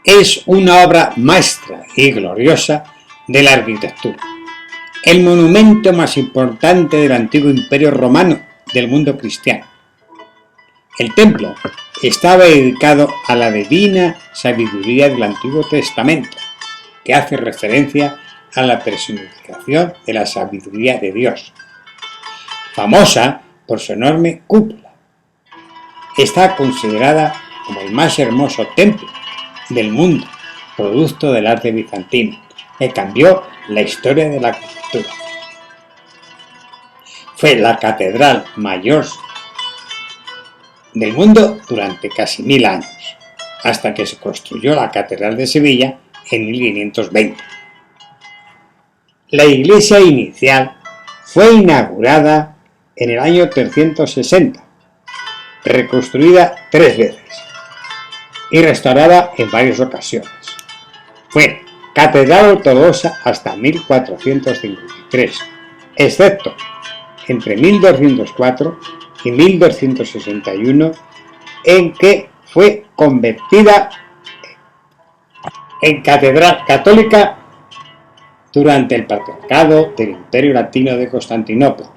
Es una obra maestra y gloriosa de la arquitectura, el monumento más importante del antiguo imperio romano del mundo cristiano. El templo estaba dedicado a la divina sabiduría del Antiguo Testamento, que hace referencia a la personificación de la sabiduría de Dios, famosa por su enorme cúpula. Está considerada como el más hermoso templo del mundo, producto del arte bizantino, que cambió la historia de la arquitectura. Fue la catedral mayor del mundo durante casi 1000 años, hasta que se construyó la Catedral de Sevilla en 1520. La iglesia inicial fue inaugurada en el año 360, reconstruida 3 veces y restaurada en varias ocasiones. Fue catedral ortodoxa hasta 1453, excepto entre 1204 y 1261, en que fue convertida en catedral católica durante el patriarcado del Imperio Latino de Constantinopla,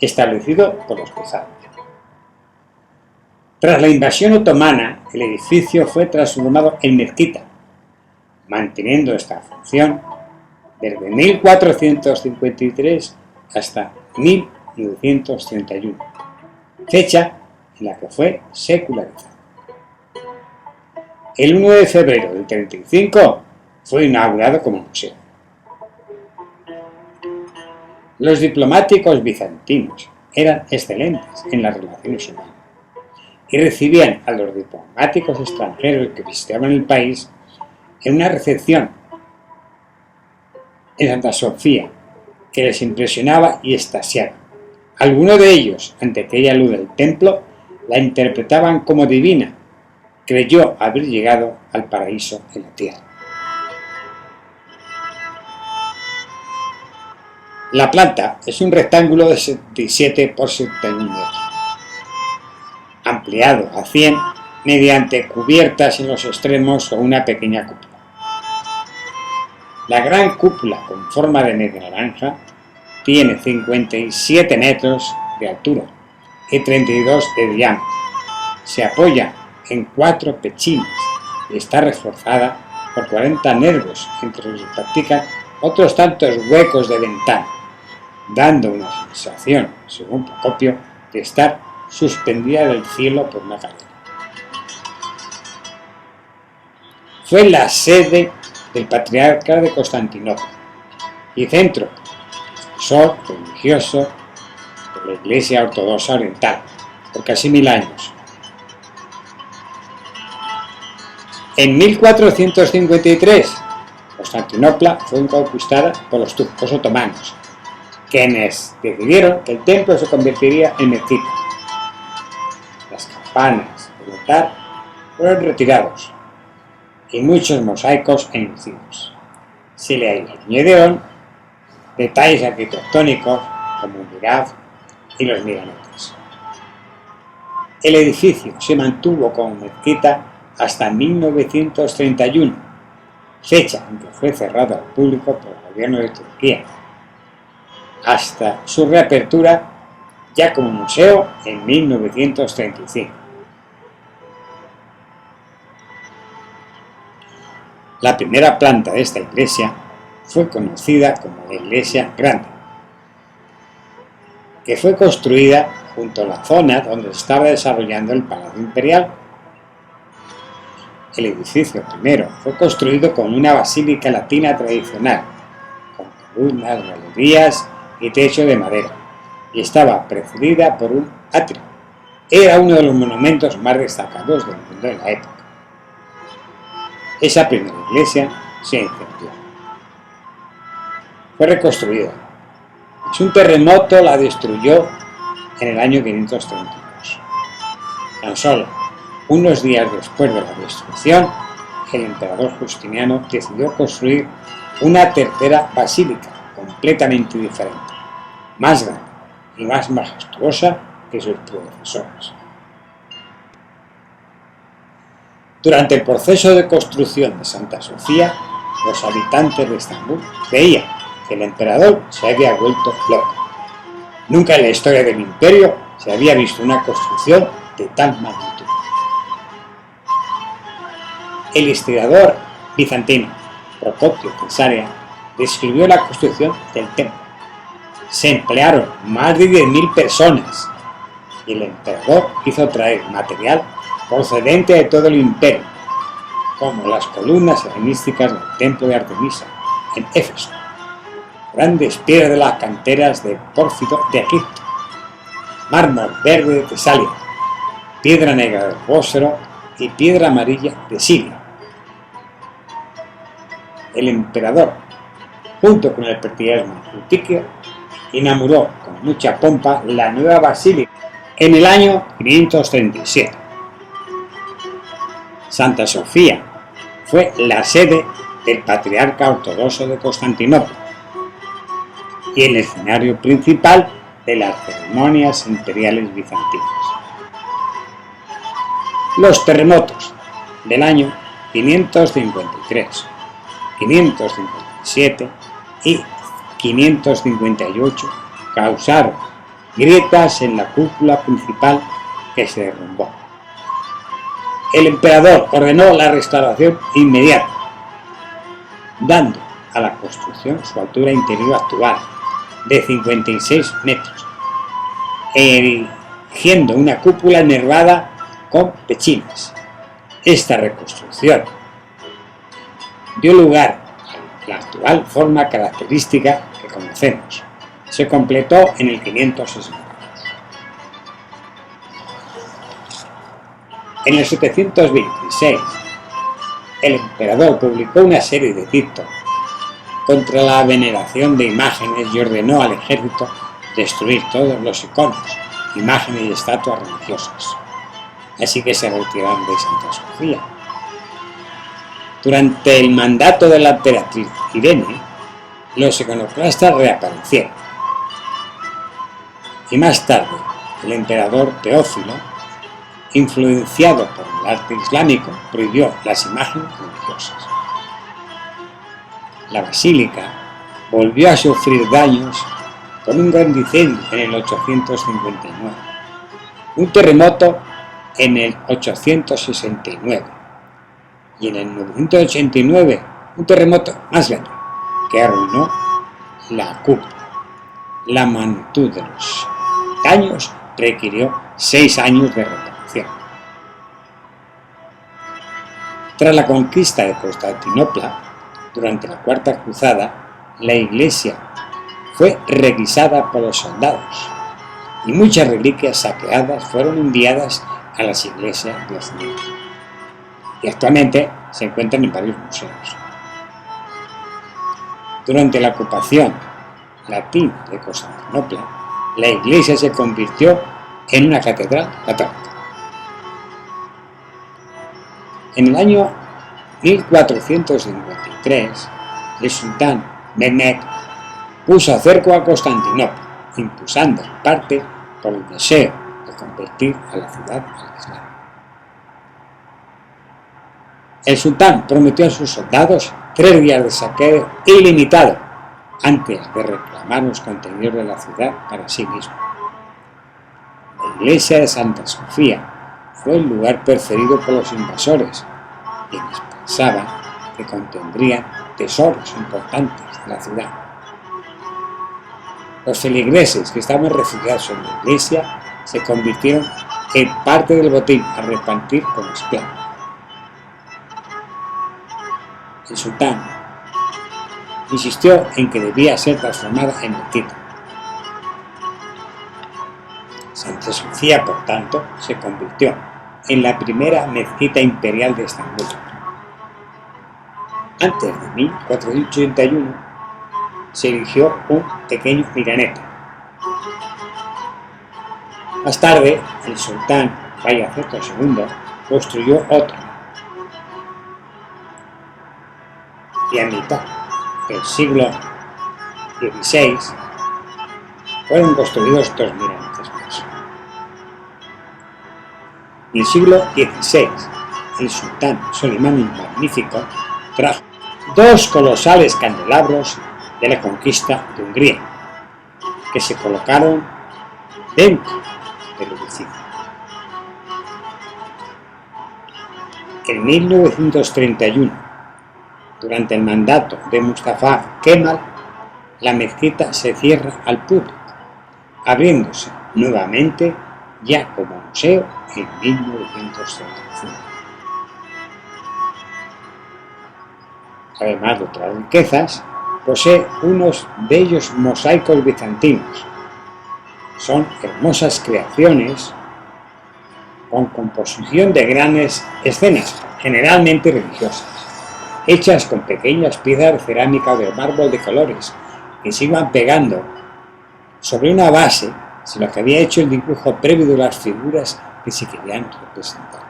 establecido por los cruzados. Tras la invasión otomana, el edificio fue transformado en mezquita, manteniendo esta función desde 1453 hasta 1931, fecha en la que fue secularizado. El 1 de febrero del 35 fue inaugurado como museo. Los diplomáticos bizantinos eran excelentes en las relaciones humanas y recibían a los diplomáticos extranjeros que visitaban el país en una recepción en Santa Sofía que les impresionaba y extasiaba. Algunos de ellos, ante aquella luz del templo, la interpretaban como divina. Creyó haber llegado al paraíso en la tierra. La planta es un rectángulo de 77 por 71 metros, ampliado a 100 mediante cubiertas en los extremos o una pequeña cúpula. La gran cúpula con forma de media naranja tiene 57 metros de altura y 32 de diámetro. Se apoya en 4 pechinas y está reforzada por 40 nervios, entre los que practican otros tantos huecos de ventana, dando una sensación, según Procopio, de estar suspendida del cielo por una cadena. Fue la sede del Patriarca de Constantinopla y centro religioso de la Iglesia Ortodoxa Oriental por casi 1000 años. En 1453, Constantinopla fue conquistada por los turcos otomanos, quienes decidieron que el templo se convertiría en mezquita. Las campanas del altar fueron retirados y muchos mosaicos enlucidos. Se le añadieron detalles arquitectónicos como el mihrab y los miranetes. El edificio se mantuvo como mezquita hasta 1931, fecha en que fue cerrado al público por el gobierno de Turquía, hasta su reapertura ya como museo en 1935. La primera planta de esta iglesia fue conocida como la Iglesia Grande, que fue construida junto a la zona donde se estaba desarrollando el Palacio Imperial. El edificio primero fue construido como una basílica latina tradicional, con columnas, galerías y techo de madera, y estaba precedida por un atrio. Era uno de los monumentos más destacados del mundo en la época. Esa primera iglesia se incendió. Fue reconstruida. Un terremoto la destruyó en el año 532. Tan solo unos días después de la destrucción, el emperador Justiniano decidió construir una tercera basílica completamente diferente, más grande y más majestuosa que sus predecesores. Durante el proceso de construcción de Santa Sofía, los habitantes de Estambul creían que el emperador se había vuelto loco. Nunca en la historia del imperio se había visto una construcción de tal magnitud. El historiador bizantino Procopio Cesarea describió la construcción del templo. Se emplearon más de 10.000 personas y el emperador hizo traer material procedente de todo el imperio, como las columnas helenísticas del templo de Artemisa en Éfeso, grandes piedras de las canteras de Pórfido de Egipto, mármol verde de Tesalia, piedra negra del Bósforo y piedra amarilla de Siria. El emperador, junto con el Pertiguismo Eutiquio, inauguró con mucha pompa la nueva basílica en el año 537. Santa Sofía fue la sede del patriarca ortodoxo de Constantinopla y el escenario principal de las ceremonias imperiales bizantinas. Los terremotos del año 553, 557 y 558 causaron grietas en la cúpula principal que se derrumbó. El emperador ordenó la restauración inmediata, dando a la construcción su altura interior actual de 56 metros, erigiendo una cúpula nervada con pechinas. Esta reconstrucción dio lugar a la actual forma característica que conocemos. Se completó en el 560. En el 726, el emperador publicó una serie de edictos contra la veneración de imágenes y ordenó al ejército destruir todos los iconos, imágenes y estatuas religiosas. Así que se retiraron de Santa Sofía. Durante el mandato de la emperatriz Irene, los iconoclastas reaparecieron. Y más tarde, el emperador Teófilo, influenciado por el arte islámico, prohibió las imágenes religiosas. La basílica volvió a sufrir daños con un gran incendio en el 859, un terremoto en el 869 y en el 989 un terremoto más grande que arruinó la cúpula. La magnitud de los daños requirió 6 años de reparación. Tras la conquista de Constantinopla, durante la Cuarta Cruzada, la iglesia fue requisada por los soldados y muchas reliquias saqueadas fueron enviadas a las iglesias de Occidente y actualmente se encuentran en varios museos. Durante la ocupación latina de Constantinopla, la iglesia se convirtió en una catedral católica. En el año 1453, el sultán Mehmed puso cerco a Constantinopla, impulsando en parte por el deseo de convertir a la ciudad al Islam. El sultán prometió a sus soldados 3 días de saqueo ilimitado antes de reclamar los contenidos de la ciudad para sí mismo. La iglesia de Santa Sofía fue el lugar preferido por los invasores, quienes pensaban que contendrían tesoros importantes de la ciudad. Los feligreses que estaban refugiados en la iglesia se convirtieron en parte del botín a repartir como esclavos. El sultán insistió en que debía ser transformada en mezquita. Santa Sofía, por tanto, se convirtió en la primera mezquita imperial de Estambul. Antes de 1481 se erigió un pequeño minarete. Más tarde, el sultán Bayezid II construyó otro. Y a mitad del siglo XVI fueron construidos 2 minaretes más. En el siglo XVI, el sultán Solimán el Magnífico trajo 2 colosales candelabros de la conquista de Hungría, que se colocaron dentro del edificio. En 1931, durante el mandato de Mustafa Kemal, la mezquita se cierra al público, abriéndose nuevamente ya como museo en 1935. Además de otras riquezas, posee unos bellos mosaicos bizantinos. Son hermosas creaciones con composición de grandes escenas, generalmente religiosas, hechas con pequeñas piezas de cerámica o de mármol de colores que se iban pegando sobre una base sin lo que había hecho el dibujo previo de las figuras que se querían representar.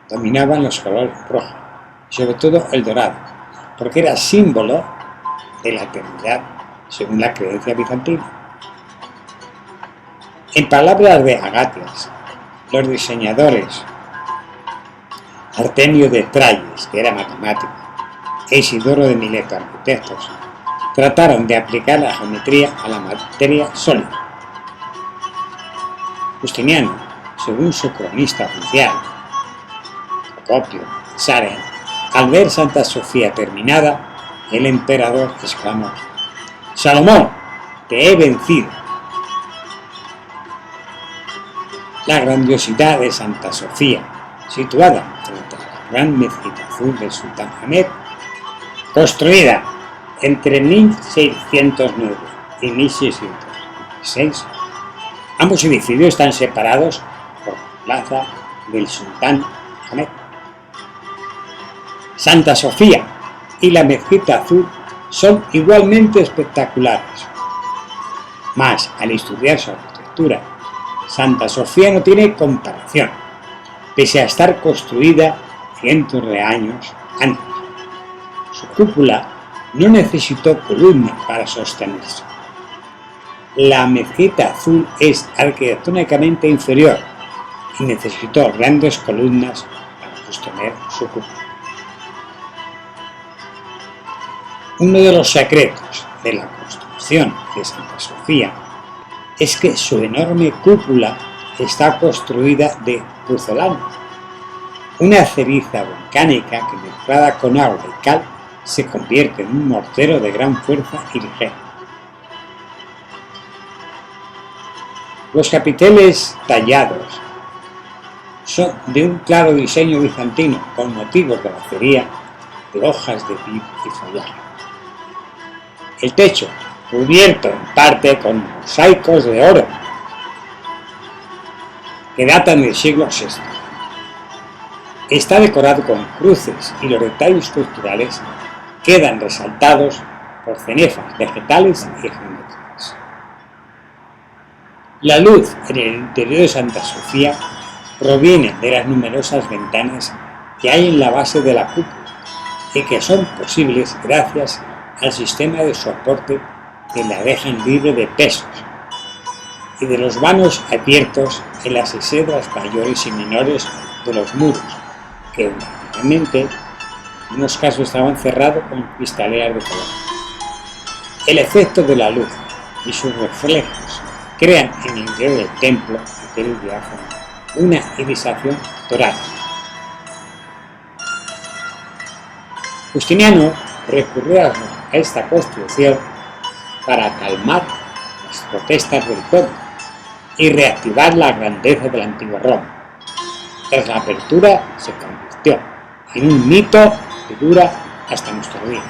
Dominaban los colores rojos, sobre todo el dorado, porque era símbolo de la eternidad según la creencia bizantina. En palabras de Agatias, los diseñadores Artemio de Tralles, que era matemático, e Isidoro de Mileto, arquitectos, trataron de aplicar la geometría a la materia sólida. Justiniano, según su cronista oficial, Procopio Saren, al ver Santa Sofía terminada, el emperador exclamó: «Salomón, te he vencido». La grandiosidad de Santa Sofía, situada frente a la gran mezquita azul del sultán Ahmed, construida entre 1609 y 1616, ambos edificios están separados por la plaza del sultán Ahmed. Santa Sofía y la mezquita azul son igualmente espectaculares, mas al estudiar su arquitectura, Santa Sofía no tiene comparación, pese a estar construida cientos de años antes. Su cúpula no necesitó columnas para sostenerse. La mezquita azul es arquitectónicamente inferior y necesitó grandes columnas para sostener su cúpula. Uno de los secretos de la construcción de Santa Sofía es que su enorme cúpula está construida de porcelana, una ceniza volcánica que mezclada con agua y cal se convierte en un mortero de gran fuerza y ligero. Los capiteles tallados son de un claro diseño bizantino con motivos de bacería de hojas de vid y follaje. El techo, cubierto en parte con mosaicos de oro que datan del siglo VI. Está decorado con cruces y los detalles estructurales quedan resaltados por cenefas vegetales y geométricas. La luz en el interior de Santa Sofía proviene de las numerosas ventanas que hay en la base de la cúpula y que son posibles gracias al sistema de soporte que la dejan libre de pesos y de los vanos abiertos en las exedras mayores y menores de los muros, que originalmente en unos casos estaban cerrados con cristaleras de color. El efecto de la luz y sus reflejos crean en el interior del templo el diáfano una irisación dorada. Justiniano recurrió a esta construcción para calmar las protestas del pueblo y reactivar la grandeza de la antigua Roma. Tras la apertura se convirtió en un mito que dura hasta nuestros días.